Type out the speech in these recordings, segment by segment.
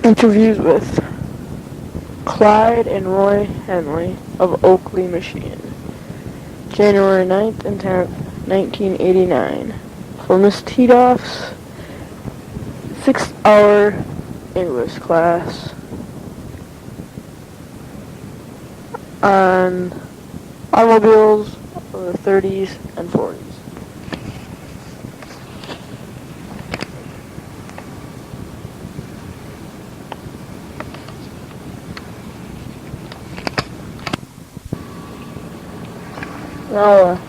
Interviews with Clyde and Roy Henley of Oakley, Michigan, January 9th and 10th, 1989, for Miss Tiedoff's 6-hour English class on automobiles of the 30s and 40s. Now,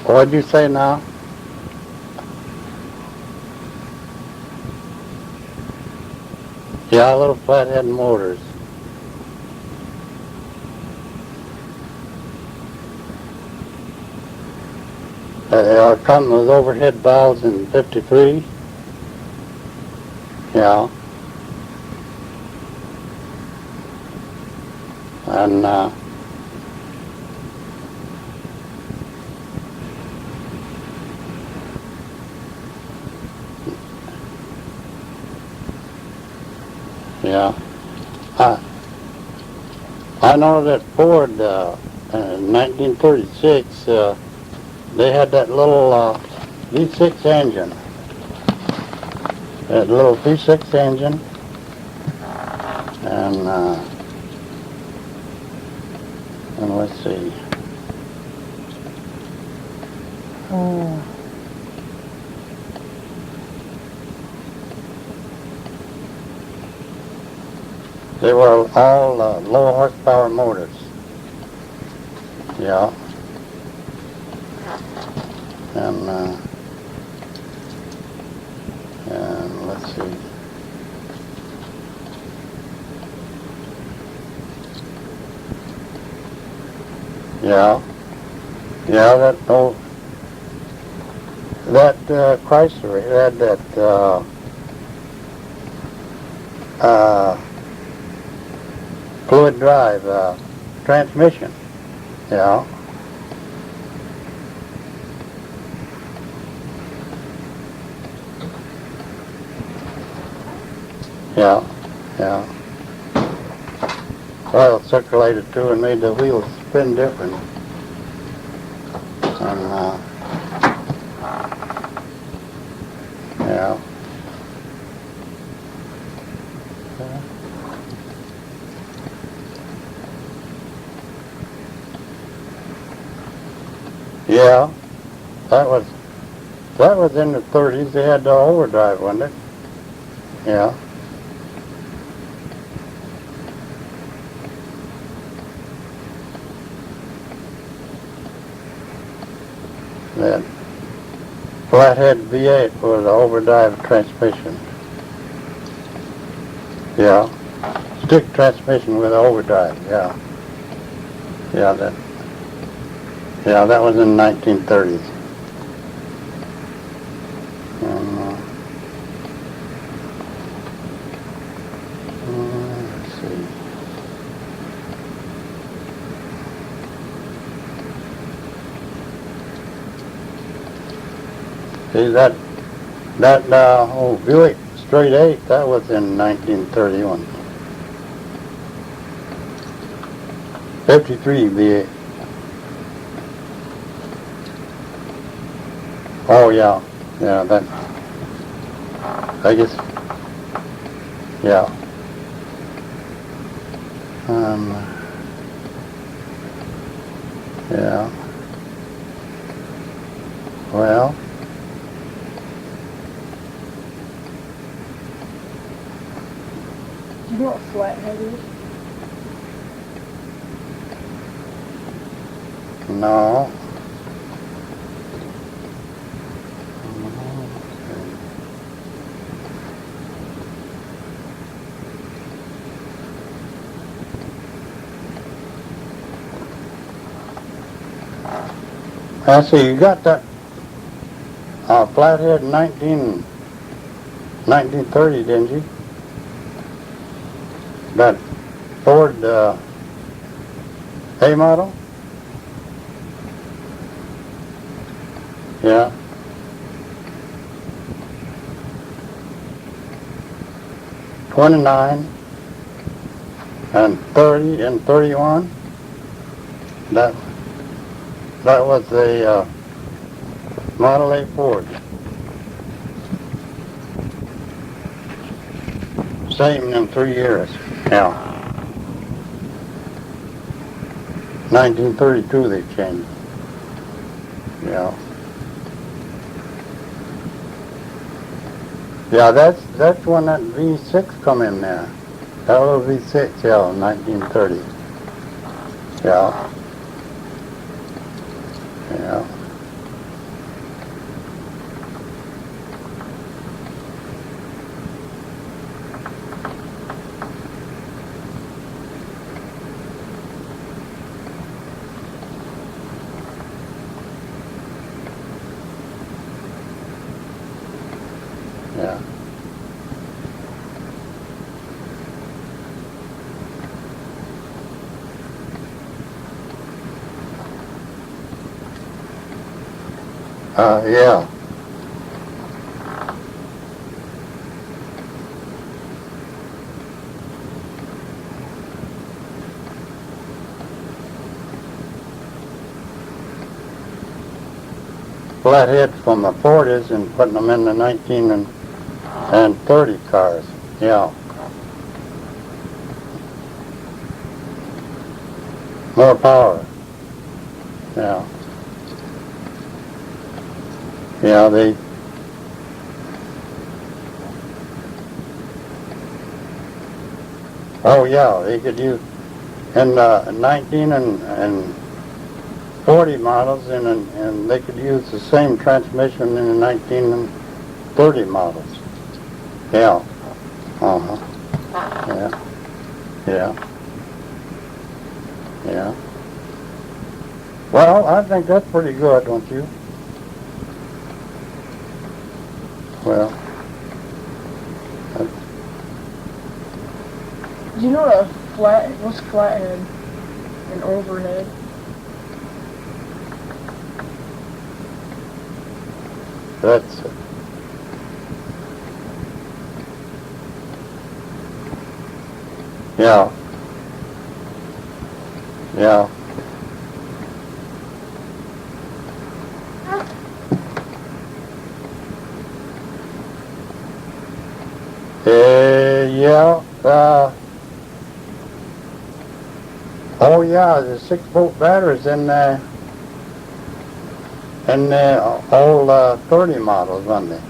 What'd you say now? Yeah, little flathead motors. They are coming with overhead valves in 53. Yeah. And yeah. I know that Ford in 1936 they had that little V6 engine. That little V6 engine, and let's see. They were all low horsepower motors. Yeah. And let's see. Yeah. Yeah, that Chrysler had that fluid drive transmission. Yeah. Yeah. Yeah. Oil circulated through and made the wheels spin different. And yeah. Yeah, that was in the 30s. They had the overdrive, wasn't it? Yeah. That flathead V8 was an overdrive transmission. Yeah. Stick transmission with overdrive. Yeah. Yeah, that was in the 1930s. And, let's see. See that old Buick Straight 8, that was in 1931. 53 V8. Oh yeah, that, I guess, yeah. Yeah. Well, do you know what flathead is? no. I see you got that flathead in 1930, didn't you? That Ford A model? Yeah. '29 and 30 and 31. That was the Model A Ford. Same in 3 years. Yeah. 1932 they changed. Yeah. Yeah, that's when that V6 come in there. That little V6, yeah, 1930. Yeah. Yeah. Yeah. Yeah. Flatheads from the 40's and putting them in the 19 and 30 cars. Yeah. More power. Yeah. Yeah, they... Oh, yeah, they could use... In 19 and 40 models, and they could use the same transmission in the 19 and 30 models. Yeah. Uh-huh. Yeah. Yeah. Yeah. Well, I think that's pretty good, don't you? Well, Do you know what's flathead and overhead? that's... Yeah. Yeah. Yeah. Oh yeah, the 6-volt batteries in the old 30 models, aren't they?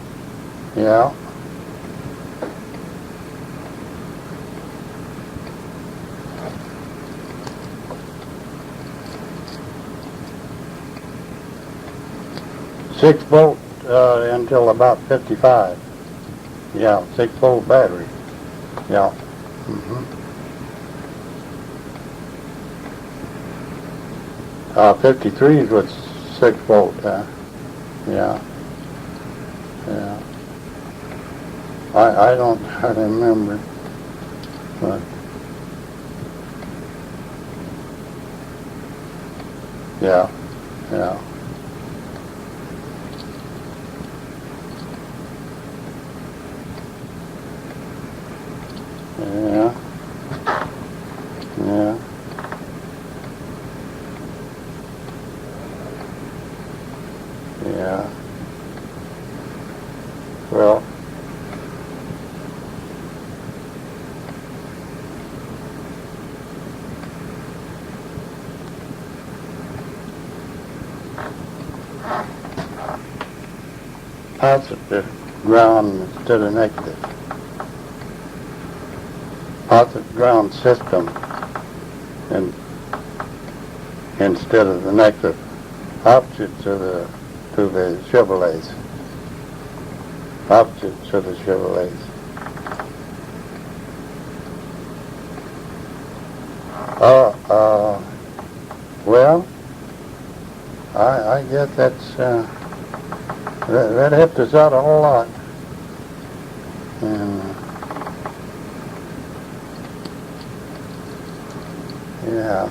Yeah. Six volt until about 55. Yeah, 6-volt battery. Yeah. Mm-hmm. 53s with 6-volt. Yeah. Yeah. I don't remember, but yeah. Yeah. Yeah. Yeah. Yeah. Well, positive ground instead of negative. Positive ground system and instead of the negative opposite to the Chevrolets. Opposite to the Chevrolets. Well, I guess that's, that helped us out a whole lot. And, yeah.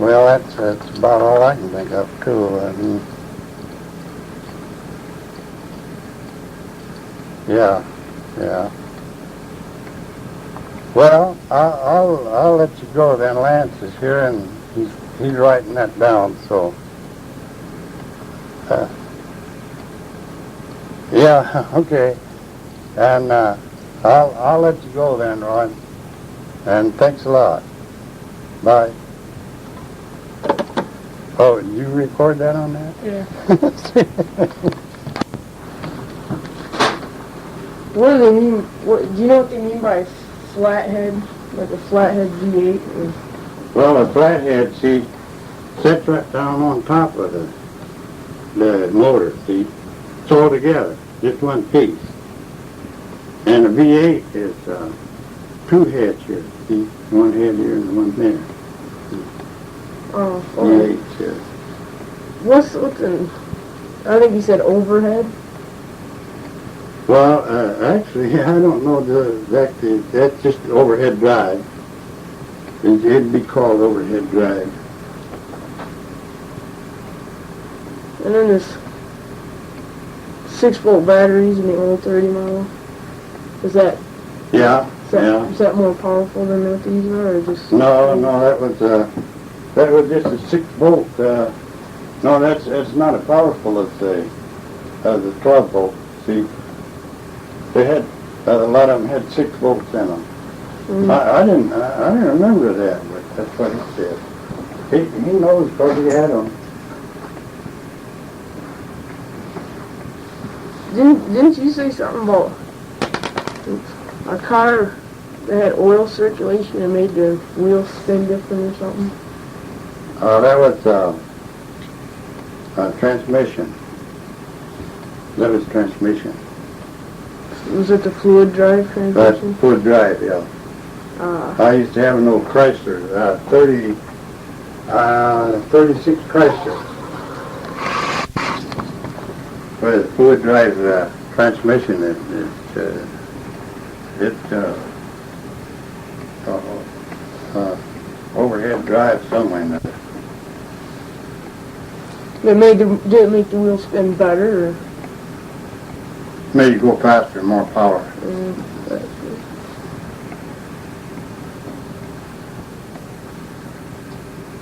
Well, that's about all I can think of, too. I mean, yeah, yeah. Well, I'll let you go then. Lance is here and he's writing that down. So, yeah, okay. And I'll let you go then, Roy. And thanks a lot. Bye. Oh, did you record that on that? Yeah. What do they mean? What do you know what they mean by flathead? Like a flathead V8? Or? Well, a flathead, see, sits right down on top of the motor, see? It's all together, just one piece. And a V8 is two heads here, see? One head here and one there. Oh, okay. V8, yeah. What's in? I think you said overhead. Well, actually, I don't know exactly. That's just overhead drive. It'd be called overhead drive. And then there's 6-volt batteries in the old 30 model. Is that? Yeah, yeah. Is that more powerful than what these are, or just? No, that was just a 6-volt. No, that's not as powerful as the 12-volt. See, they had a lot of them had 6 volts in them. Mm-hmm. I didn't remember that, but that's what he said. He knows because he had them. Didn't you say something about a car that had oil circulation and made the wheels spin different or something? That was transmission. That was transmission. Was it the fluid drive transmission? That's fluid drive, yeah. I used to have an old Chrysler, 36 Chrysler. With a fluid drive transmission, overhead drive somewhere. Did it make the wheels spin better? Or? Made you go faster, more power.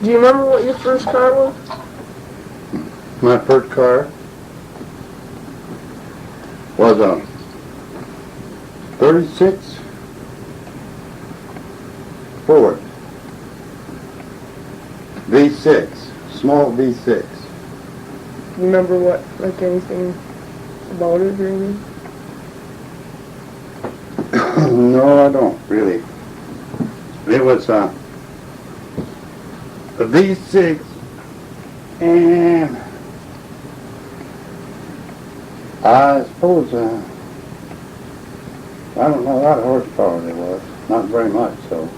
Do you remember what your first car was? My first car was a 36 Ford V6, small V6. You remember what, like anything about it or anything? No, I don't really. It was a V6 and I suppose I don't know what horsepower there was. Not very much, so.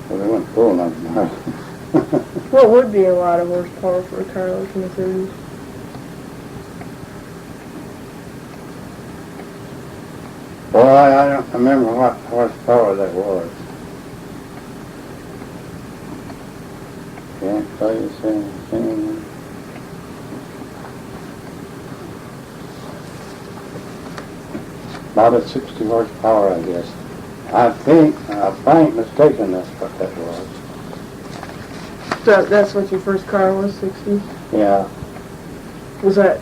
Well, they weren't full enough. What would be a lot of horsepower for a car like in the 30s? Well, I don't remember what horsepower that was. Can't tell you anything. About a 60 horsepower, I guess. I think, if I ain't mistaken, that's what that was. So that's what your first car was, 60? Yeah. Was that,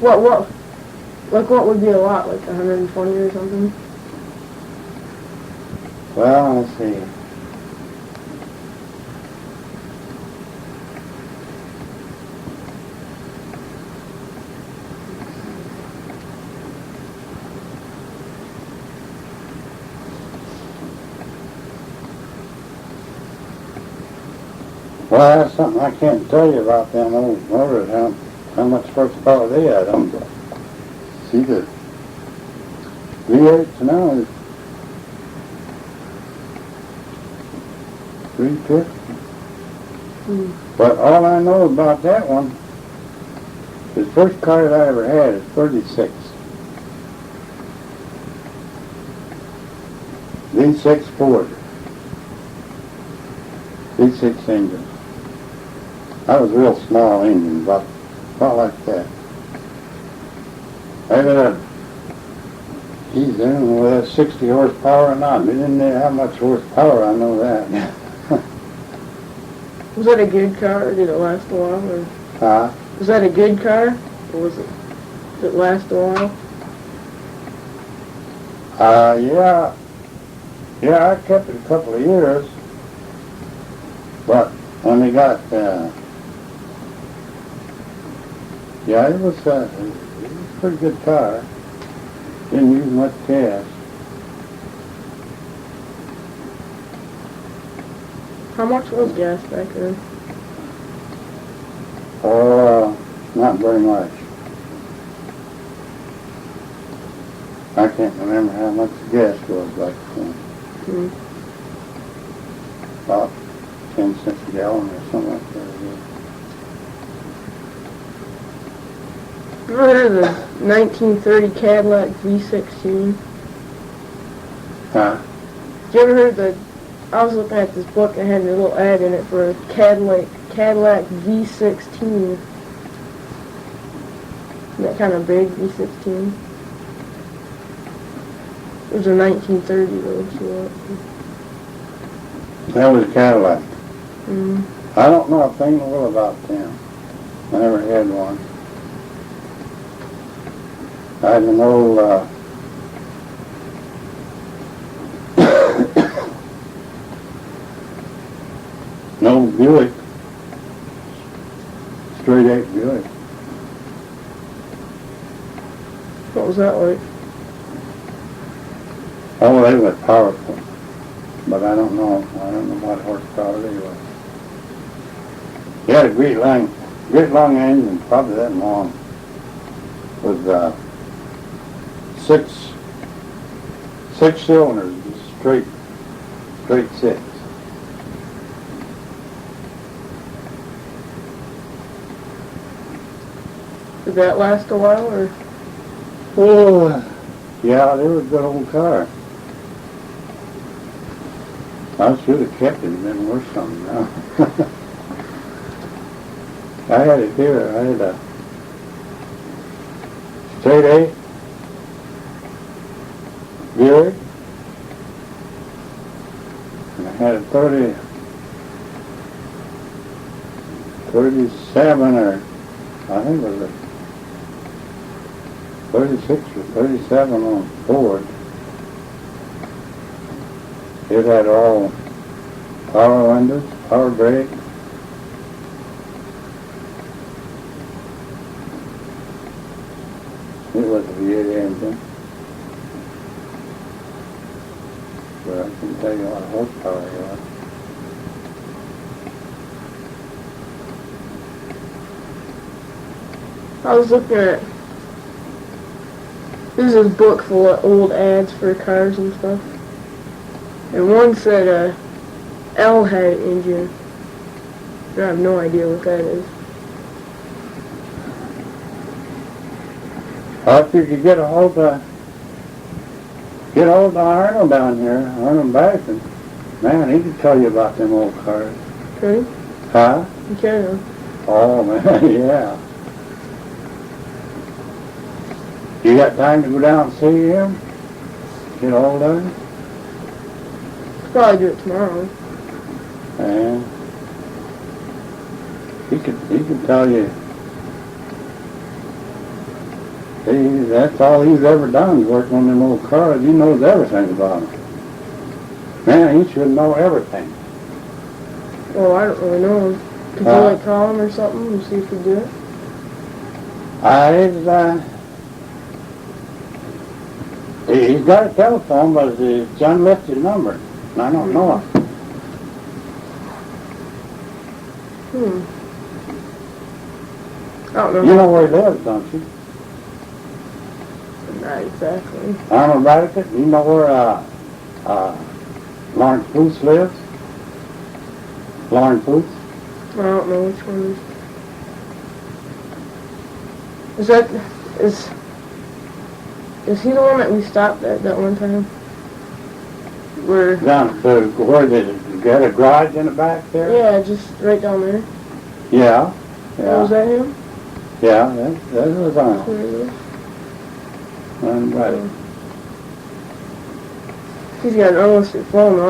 what would be a lot, like 120 or something? Well, let's see. Well, that's something I can't tell you about them old motors, how much horsepower they had. See the V8s now is 350. But all I know about that one, the first car that I ever had is 36. V6 Ford. V6 engine. That was a real small engine, about like that. I had a, geez, I don't know whether that's 60 horsepower or not. They didn't have much horsepower, I know that. Was that a good car, or did it last a while? Or Huh? was that a good car, or did it last a while? Yeah. Yeah, I kept it a couple of years. But when they got, yeah, it was a pretty good car. Didn't use much gas. How much was gas back then? Oh, not very much. I can't remember how much the gas was back then. About 10 cents a gallon or something like that. You ever heard of the 1930 Cadillac V16? Huh? Did you ever heard I was looking at this book and had a little ad in it for a Cadillac V16. That kind of big V16. It was a 1930 though, so. That was a Cadillac. Mm. I don't know a thing in the world about them. I never had one. I had an old, an old Buick. Straight 8 Buick. What was that like? Oh, they were powerful. But I don't know what horsepower they were. He had a great long engine, probably that long. With six cylinders, straight six. Did that last a while, or? Oh, yeah, they were a good old car. I should have kept it and been worth something now. I had it here. I had a straight 8 Buick. And I had a 37 or I think it was a 36 or 37 on Ford. It had all power windows, power brake. It was a V8 engine. But I can tell you what horsepower it was. I was looking at, this is a book full of old ads for cars and stuff. And one said L had an engine. I have no idea what that is. Well, if you could get a hold of Arnold down here, Arnold Baxton, man, he could tell you about them old cars. Okay? Huh? Okay. Oh, man, yeah. You got time to go down and see him? Get a hold of him? Probably do it tomorrow. And he could tell you. That's all he's ever done is work on them old cars. He knows everything about them. Man, he should know everything. Oh, I don't really know. Could you like call him or something and see if he'd do it? He's got a telephone, but it's unlisted number. And I don't know it. I don't know. You know where he lives, don't you? Not exactly. Arnold Radicate. You know where Lawrence Booth lives? Lawrence Booth? I don't know which one is he the one that we stopped at that one time? Where? Down to where did you get a garage in the back there? Yeah, just right down there. Yeah. Yeah. Was that him? Yeah, that was Arnold. Where is it? Right. He's got an unlisted phone. I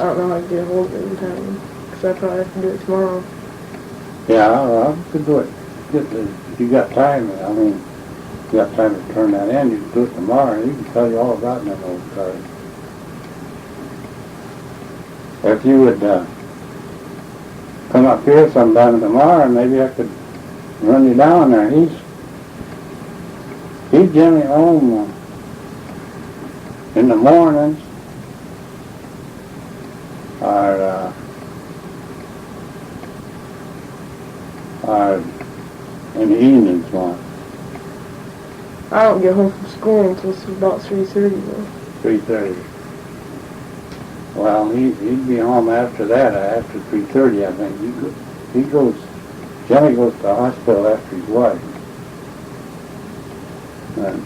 don't know how to get a hold of it in time. Because I probably have to do it tomorrow. Yeah, well, you could do it. If you got time, I mean, if you got time to turn that in, you can do it tomorrow. He can tell you all about them old cars. If you would come up here sometime tomorrow, maybe I could run you down there. He's generally home in the mornings or in the evenings one. I don't get home from school until it's about 3:30 though. 3:30. Well, he'd be home after that, after 3:30, I think. Jenny goes to the hospital after his wife. And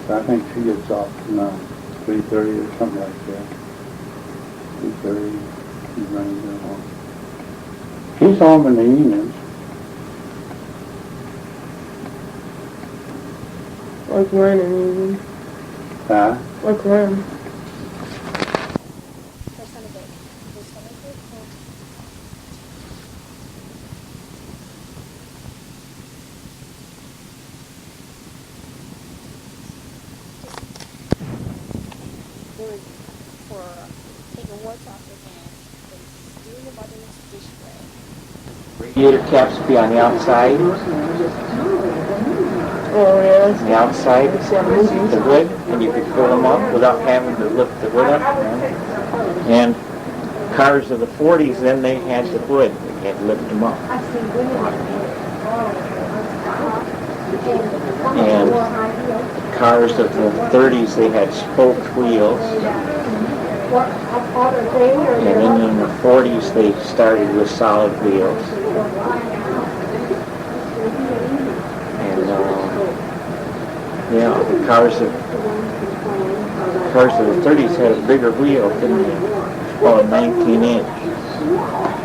so I think she gets off around 3:30 or something like that. 3:30, she's running to home. He's home in the evenings. Like when and even. Huh? Like when. For taking warts off their hands, they steal your mother's dish tray. Radiator caps be on the outside, Oh yeah. on the outside, the hood, and you could fill them up without having to lift the hood up. And cars of the 40's, then they had the hood, they had to lift them up. And cars of the 30's, they had spoked wheels. And then in the 40's, they started with solid wheels. And yeah, the cars of the 30's had a bigger wheel, didn't they? Well, a 19-inch,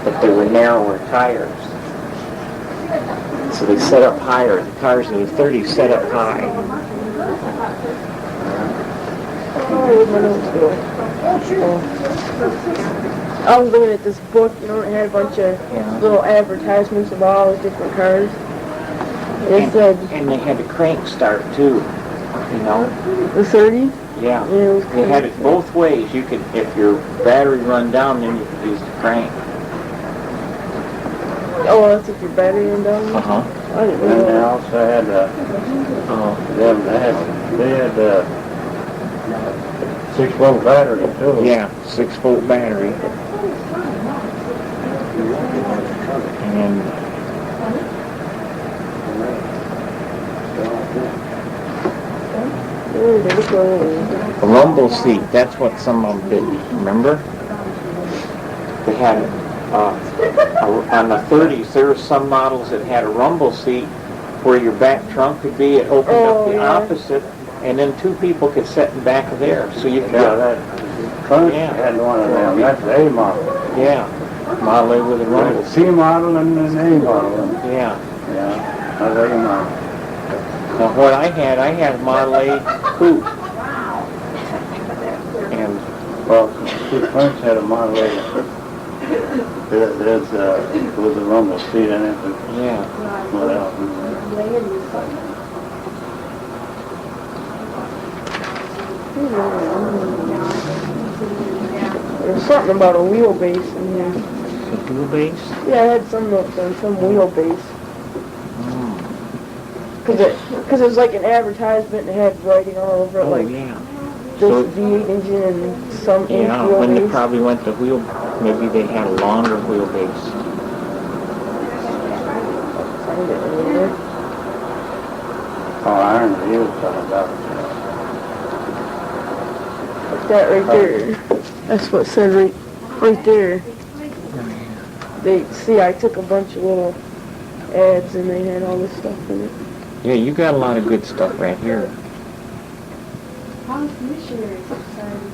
but they were narrower tires. So they set up higher. The cars of the 30's set up high. I was looking at this book, you know, it had a bunch of little advertisements about all the different cars. It said... And they had a crank start, too, you know. The 30? Yeah. They had it both ways. You could, if your battery run down, then you could use the crank. Oh, that's if your battery went down? Uh-huh. I didn't And they know. also had, they had 6-volt battery too. Yeah, 6-volt battery. And a rumble seat, that's what some of them did, remember? They had, on the 30's, there were some models that had a rumble seat where your back trunk could be, it opened up the opposite, and then two people could sit in back of there, so you could... Trunk had one of them, that's the A model. Yeah, Model A with a rumble seat. C model and an A model. Yeah. Yeah, that's A model. Now what I had a Model A coupe. And, Well, the French had a Model A. There was a rumble seat in it. yeah. What else? There's something about a wheelbase in here. The wheelbase? Yeah, I had some notes on some wheelbase. Because it was like an advertisement and it had writing all over it, Oh, like yeah. this So, V8 engine and some inch yeah, when they wheelbase. probably went to maybe they had a longer wheelbase. Find it in there. Oh, iron wheels talking about. Like that right there. That's what it said right there. I took a bunch of little ads and they had all this stuff in it. Yeah, you got a lot of good stuff right here. How's missionary society?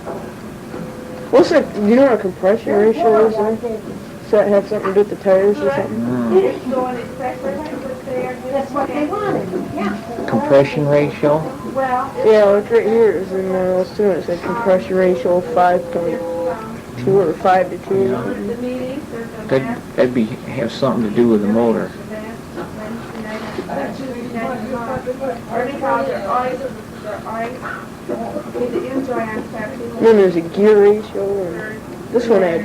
What's that? Do you know what a compression ratio is? Does that have something to do with the tires or something? That's what they wanted, yeah. Compression ratio? Yeah, look right here. It was in one of those too. It said compression ratio 5.2 or 5 to 2. That'd be have something to do with the motor. And then there's a gear ratio. And this one had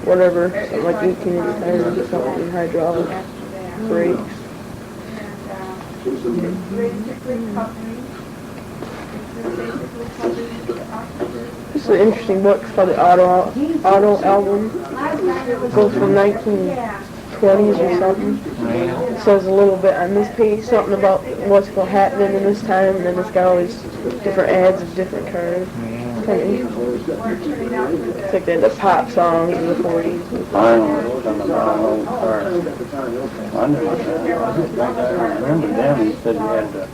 whatever, something like 18-inch tires or something, hydraulic brakes. This is an interesting book. It's called the Auto Album. It goes from 1920s or something. It says a little bit on this page, something about what's going to happen in this time, and then it's got all these different ads of different cars. It's kind of interesting. It's like the pop songs of the 40s. I remember them, he said he had to.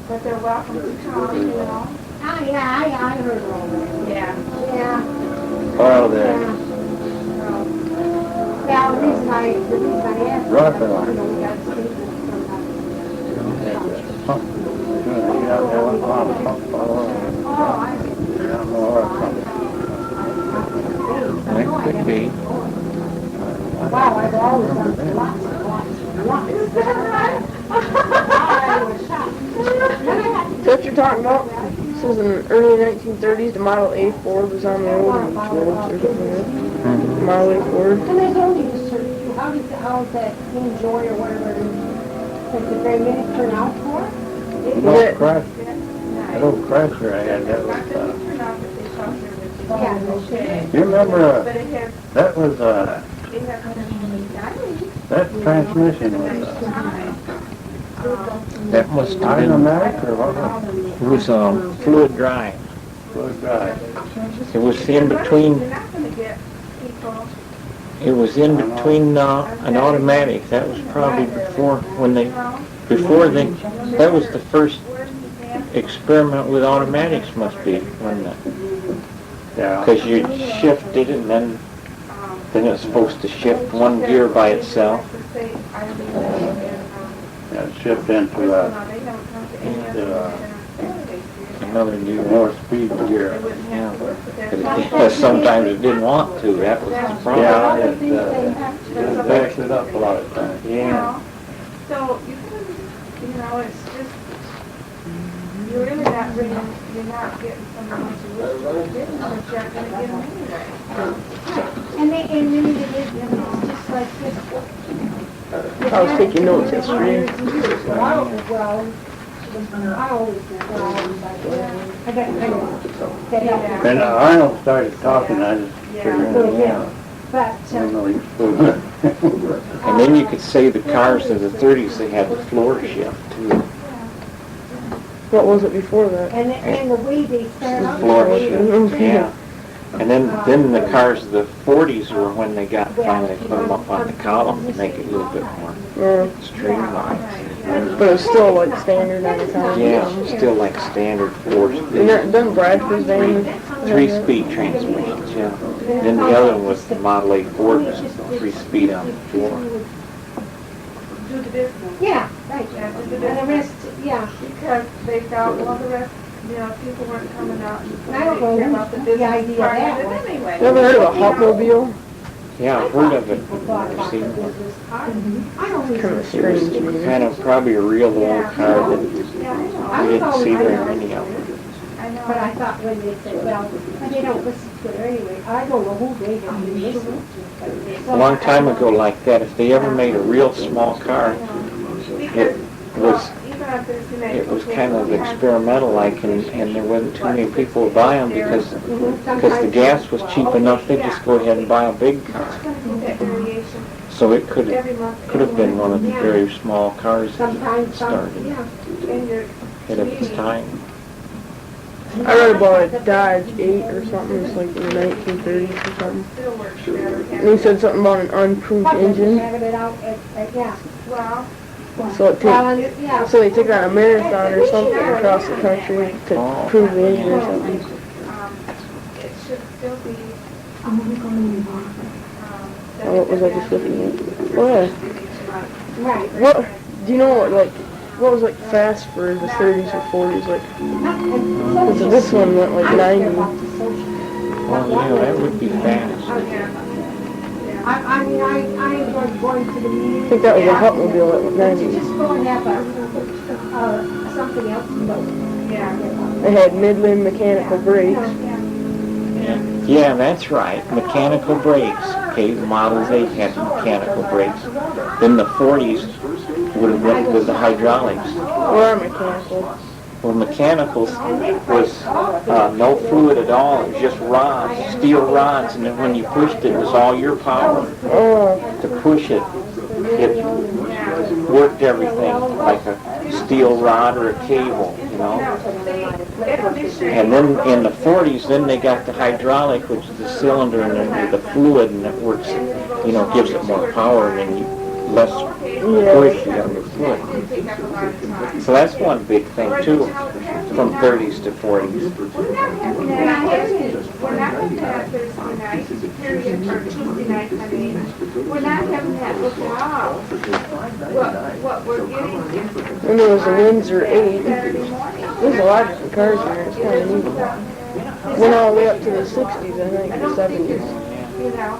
But they're welcome to come, you know. Oh, yeah, I heard all that. Yeah. Yeah. Oil there. Yeah, the reason I asked. Rock you line. know, we got statements from That could be. wow, I've always done lots and lots. I was shocked. Is that what you're talking about? This is in the early 1930s. The Model A Ford was on the old roads or something like that. The Model A Ford. And they told you to search, how's that enjoy or whatever it is? Like the very minute turn out for? That old crasher I had, that was, Yeah, no shit. you remember, that was, that transmission was, That must have been. automatic or what was It was fluid drive. it? Fluid drive. It was in between. It was in between an automatic. That was probably before that was the first experiment with automatics. Must be when Yeah. because you shifted and then it's supposed to shift one gear by itself. Yeah, it shipped into, Another gear. more speed gear. Yeah. Because sometimes it didn't want to. That was the problem. Yeah, it backs it up a lot of times. Yeah. So you know, it's just, you're really not bringing, you're not getting someone to wish you didn't, but you're going to get them anyway. And then it's just like this. I was taking notes yesterday. Well, I always do. I got kind of fed up. And Arnold started talking, I just figured, Yeah. But, I don't know, he's fooling. And then you could say the cars of the 30s, they had the floor shift too. What was it before that? and the way they start out. Floor shift, yeah. And then the cars of the 40s were when they got finally put them up on the column to make it a little bit more streamlined. But it was still like standard on the car. Yeah, still like standard 4-speed. Doesn't Bradford's van? 3-speed transmissions, yeah. Then the other one was the Model A Ford, 3-speed on the floor. Do the business. Yeah, right. Yeah, do the And the business. rest, yeah. Because they felt, well, the rest, you know, people weren't coming out and I don't know care about the the business idea of part that of it one. anyway. You ever heard of a Hotmobile? Yeah, I've heard of it. I've seen it. I don't Kind of know. strange. maybe. Kind of probably a real old car that Yeah, I know. we didn't see very many of them. I know. But I thought when they said, well, and they don't listen to it anyway, I don't know who they don't listen to. A long time ago like that, if they ever made a real small car, it was kind of experimental like, and there wasn't too many people to buy them because the gas was cheap enough, they'd just go ahead and buy a big car. So it could have been one of the very small cars that Sometimes, started yeah. at its time. I read about a Dodge 8 or something, it's like in the 1930s or something. And he said something about an unproved engine. Having it out yeah. Well, So Yeah. so they took on a marathon or something across the country to prove the engine or something. it should still be, Oh, what was I just looking at? Oh yeah. Right. What, do you know what was like fast for the 30s or 40s? Like, because this one went like 90. Oh, yeah, that would be fast. I mean, I enjoyed going to the I meetings. think that was a Hutmobile that went 90. Just go and have something else to go. They had Midland mechanical brakes. Yeah, that's right. Mechanical brakes. Okay, the Models 8 had mechanical brakes. Then the 40s would have went with the hydraulics. Or mechanical. Well, mechanicals was no fluid at all. It was just rods, steel rods, and then when you pushed it, it was all your power Oh, to push it. It worked everything like a steel rod or a cable, you know. And then in the 40s, then they got the hydraulic, which is the cylinder and then the fluid, and it works, you know, gives it more power and then you less push you got the fluid. So that's one big thing too, from 30s to 40s. we're not having that Thursday night, period, or Tuesday night, I mean, we're not having that look out. What we're getting is and there was a Windsor 8. Saturday morning. There's a lot of different cars in there. It's kind of neat. Went all the way up to the 60s, I think, or 70s. You know,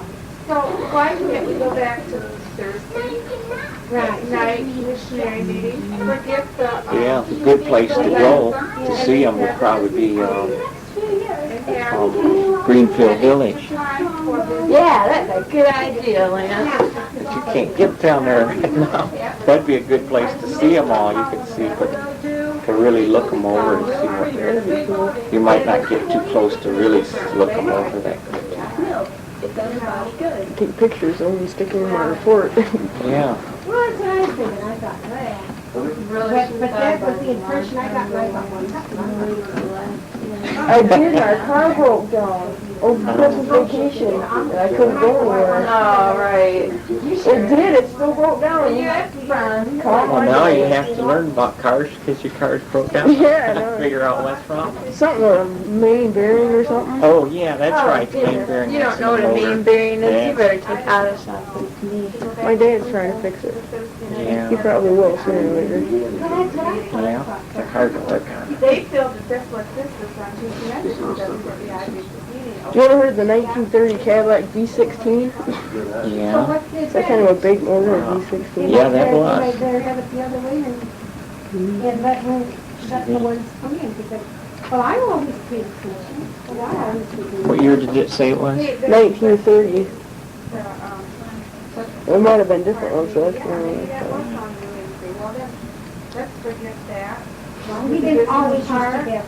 so why can't we go back to Thursday night missionary meeting? Forget the. Yeah, a good place to go to see them would probably be Greenfield Village. Yeah, that's a good idea, Lance. But you can't get down there right now. That'd be a good place to see them all. You could see, to really look them over and see what they're. You might not get too close to really look them over that. Take pictures of them and stick them in my report. Yeah. Well, that's what I was thinking. I thought, but that was the impression I got when I got one. I did, our car broke down over Christmas vacation, and I couldn't go anywhere. Oh, right. It did, it still broke down. Well, now you have to learn about cars because your car's broke down. Yeah, I know. Figure out what's wrong. Something with a main bearing or something. Oh, yeah, that's right. Main bearing. You don't know what a main bearing is, you better take out of something. My dad's trying to fix it. He Yeah. probably will sooner or later. Well, they're hard to work on. They feel that that's what this is on Tuesday night. This is the idea of You ever heard of the 1930 Cadillac V16? Yeah. It's that kind of a big motor, a V16. Yeah, that was. Right there, have it the other way and let the ones come in because, well, I always paid attention. Well, I always paid What year did it say it was? 1930. There might have been different ones, so that's Well, then, let's forget that. We didn't always used to have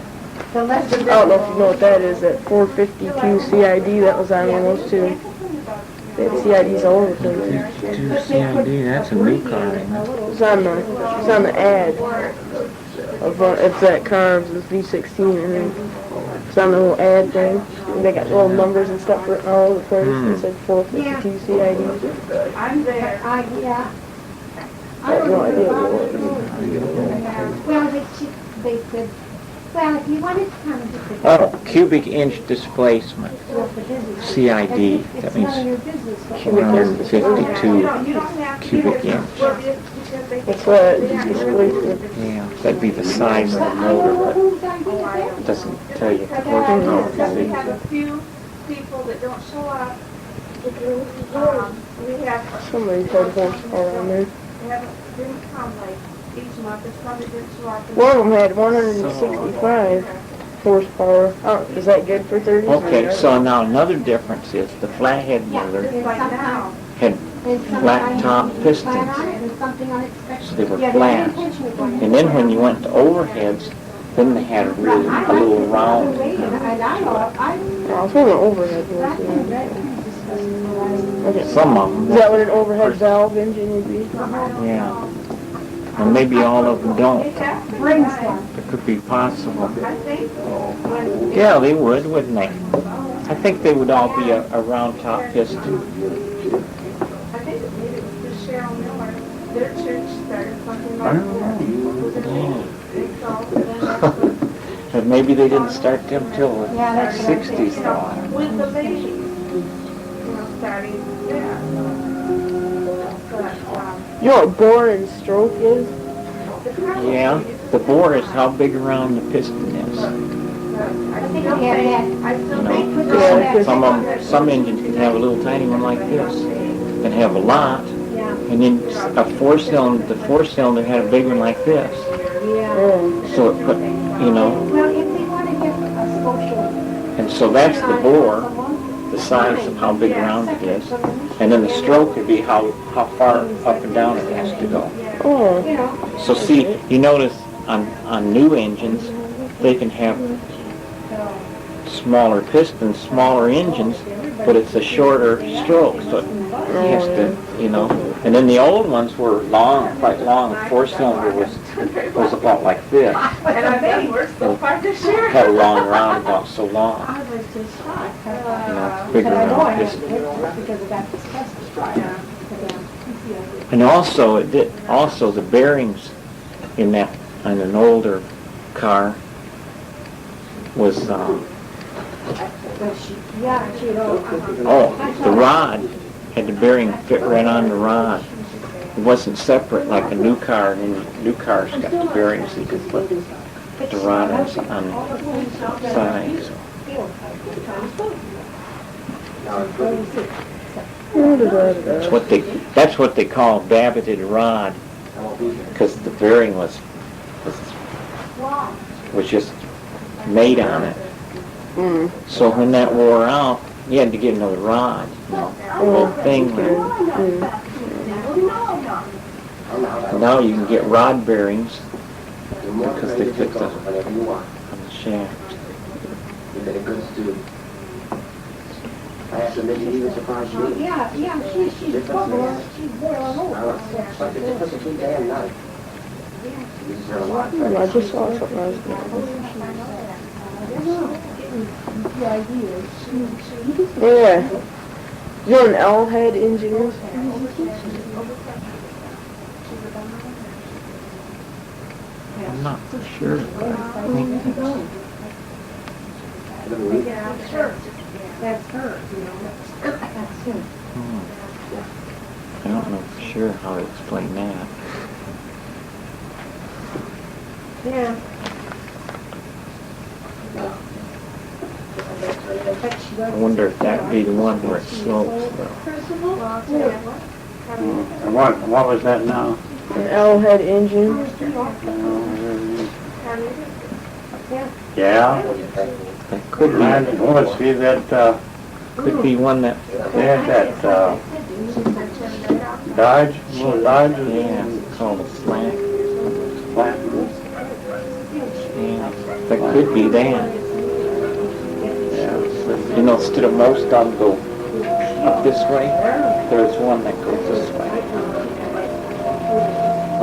the less. I don't know if you know what that is, that 452 CID, that was on one of those too. They had CIDs all over the place. 2 CID, that's a new car. It was on the ad of that car, it was V16, and then it's on the little ad thing. And they got little numbers and stuff written all over the place. It said 452 CID. I'm there. Yeah. I have no idea what it was. Well, they said, well, if you wanted to come and just. Oh, cubic inch displacement. CID. That means You 152 don't have to. cubic inch. That's what displacement. Yeah, that'd be the size of the motor, but it doesn't tell you the horsepower. We have a few people that don't show up. We have, Somebody said horsepower on there. didn't come like each month, it's probably didn't show up. One of them had 165 horsepower. Oh, is that good for 30s? Okay, so now another difference is the flathead motor Like now. had flat top pistons, so they were flat. And then when you went to overheads, then they had a little round. Oh, it's one of the overhead ones. Okay. Some of Is them, that what an overhead valve engine would be? yeah. And maybe all of them don't. Brings them. The Could be possible. I think when, Yeah, they would, wouldn't they? I think they would all be a round top piston. I think maybe it was the Cheryl Miller, their church started something like that. But maybe they didn't start them till the Yeah, that's what I'm 60s though. With the babies, you know, starting, yeah. But, You know what bore and stroke is? Yeah, the bore is how big around the piston is. I think we have that. I still You think. know, Yeah. some engines can have a little tiny one like this, and have a lot, Yeah. and then the four-cylinder had a big one like this. Yeah. Oh. So it put, you know, Well, if they want to get a social. and so that's the bore, the size of how big around it is, and then the stroke would be how far up and down it has to go. Oh. You know, So see, you notice on new engines, they can have smaller pistons, smaller engines, but it's a shorter stroke, so it has to, you know. And then the old ones were long, quite long. The four-cylinder was about like this. And I think we're so far this year. Had a long roundabout, so long, I was just shocked. you know, bigger But I know I round had piston. to get it because it got discussed. And also, also the bearings in that, on an older car was, Yeah, she wrote. the rod, had the bearing fit right on the rod. It wasn't separate like a new car, and new cars got the bearings, you could put the rod on the side. So. That's what they call babbited rod, because the bearing was just made on it. Mm. So when that wore out, you had to get another rod. You know, the whole thing. Now you can get rod bearings because they fit on the shaft. You've been a good student. I have to admit, you even surprised me. Yeah, she's very alone. But the difference between day and night is there a lot. I just saw something I was Yeah. You know an L-head engine is? I'm not sure. I think That's her. That's her, you know. That's him. I don't know for sure how to explain that. Yeah. I wonder if that'd be the one where it slopes though. And what was that now? An L-head engine. Yeah. That could Let's see that, could be one that, they had that, Dodge, little Dodge. yeah, it's called a slant. Yeah, that could be that. You know, instead of most of them go up this way, there's one that goes this way.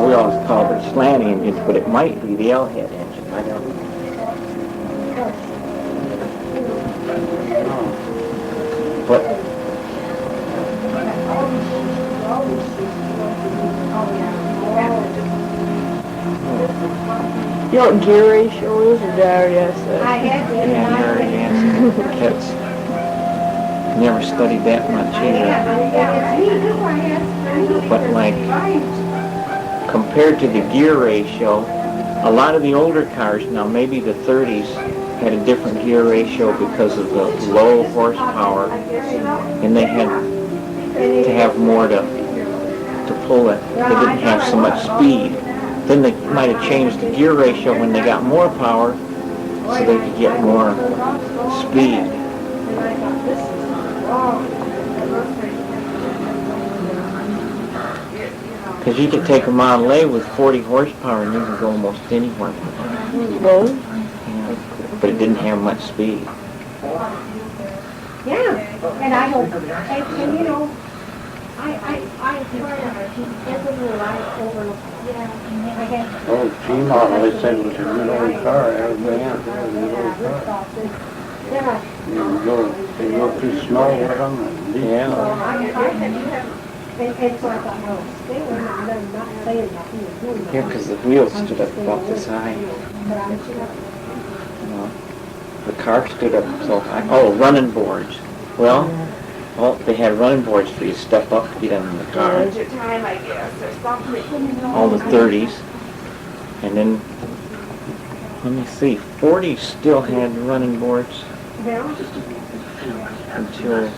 We always call it slant engines, but it might be the L-head engine. I don't know. But You know what gear ratio is, or did I already ask that? I had it in yeah, my. you already answered. That's never studied that much either. But like, compared to the gear ratio, a lot of the older cars now, maybe the 30's, had a different gear ratio because of the low horsepower, and they had to have more to pull it. They didn't have so much speed. Then they might have changed the gear ratio when they got more power, so they could get more speed. Because you could take a Model A with 40 horsepower and you can go almost anywhere. Well, Yeah. But it didn't have much speed. Yeah, and I don't, and you know, I swear, every year I overlook. Yeah. I had. Old G-model, they said was a good old car. Everybody had a good old car. Yeah. They go through snow with them and deep Yeah. snow. And so I thought, no, they were not saying nothing. Yeah, because the wheels stood up about this high. But I'm You know, the car stood up so high. Oh, running boards. Well, they had running boards for you to step up to get in the car. Winter time, I guess, or something. All the 30s. And then, let me see, 40s still had running boards Yeah. until,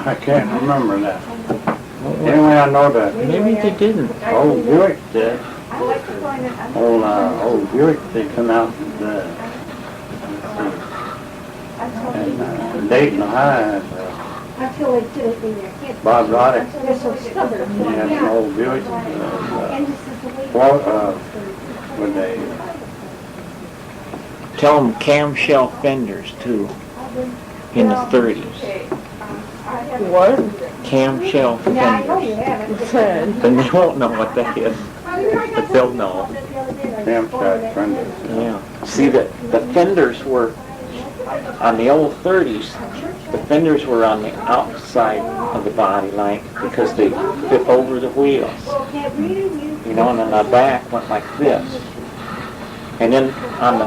I can't remember that. Anyway, I know that maybe they didn't. old Buick did. I like to find it. Old Buick, they come out and Dayton High, Until they did it in their kids. Bob Roddick, They're so stubborn. he had an old Buick. And this is the way. When they, Tell them camshell fenders too, in the 30s. Okay, I have What? Camshell Yeah, I know fenders. you have it. Said. Then they won't know what that is, but they'll know. Camshaft fenders. Yeah. See, the fenders were, on the old 30s, the fenders were on the outside of the body like, because they fit over the wheels. You know, and then the back went like this. And then on the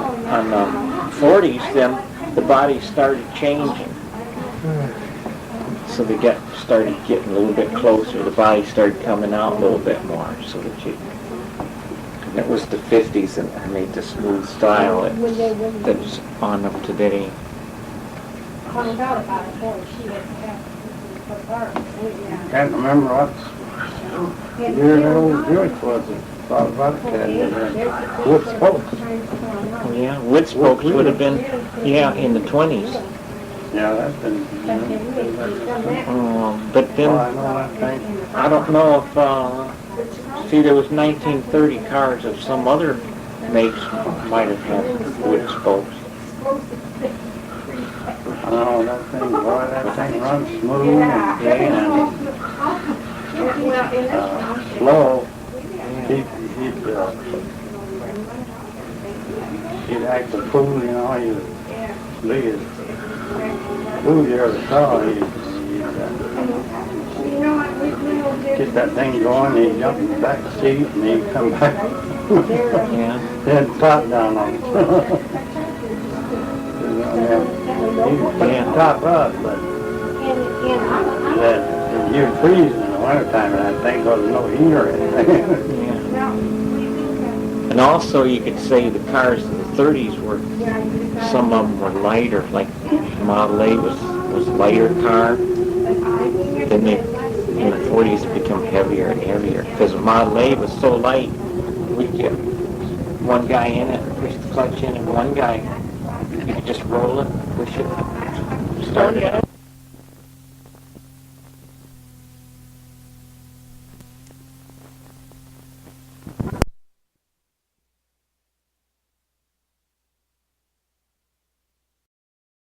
40s, then the body started changing. So they started getting a little bit closer. The body started coming out a little bit more, so that you. And it was the 50s that made the smooth style that's on up to today. Found out about it, boy, she had to Can't remember what year that old Buick was. Bob Roddick had wood spokes. Oh, yeah, wood spokes would have been, yeah, in the 20s. Yeah, that's been, But I then, know that thing. I don't know if, see, there was 1930 cars of some other makes might have had wood spokes. I know that thing, boy, that thing runs smooth and slow. He'd act a fool, you know, he'd leave his fool you ever saw. He'd get that thing going, he'd jump in the back seat and he'd come back. Yeah. Then top down on it. He'd top up, but you'd freeze in the wintertime and that thing because there's no heater or anything. And also, you could say the cars in the 30s were, some of them were lighter, like Model A was lighter car. Then in the 40s it became heavier and heavier, because Model A was so light, we'd get one guy in it, push the clutch in, and one guy, you could just roll it, push it, start it up.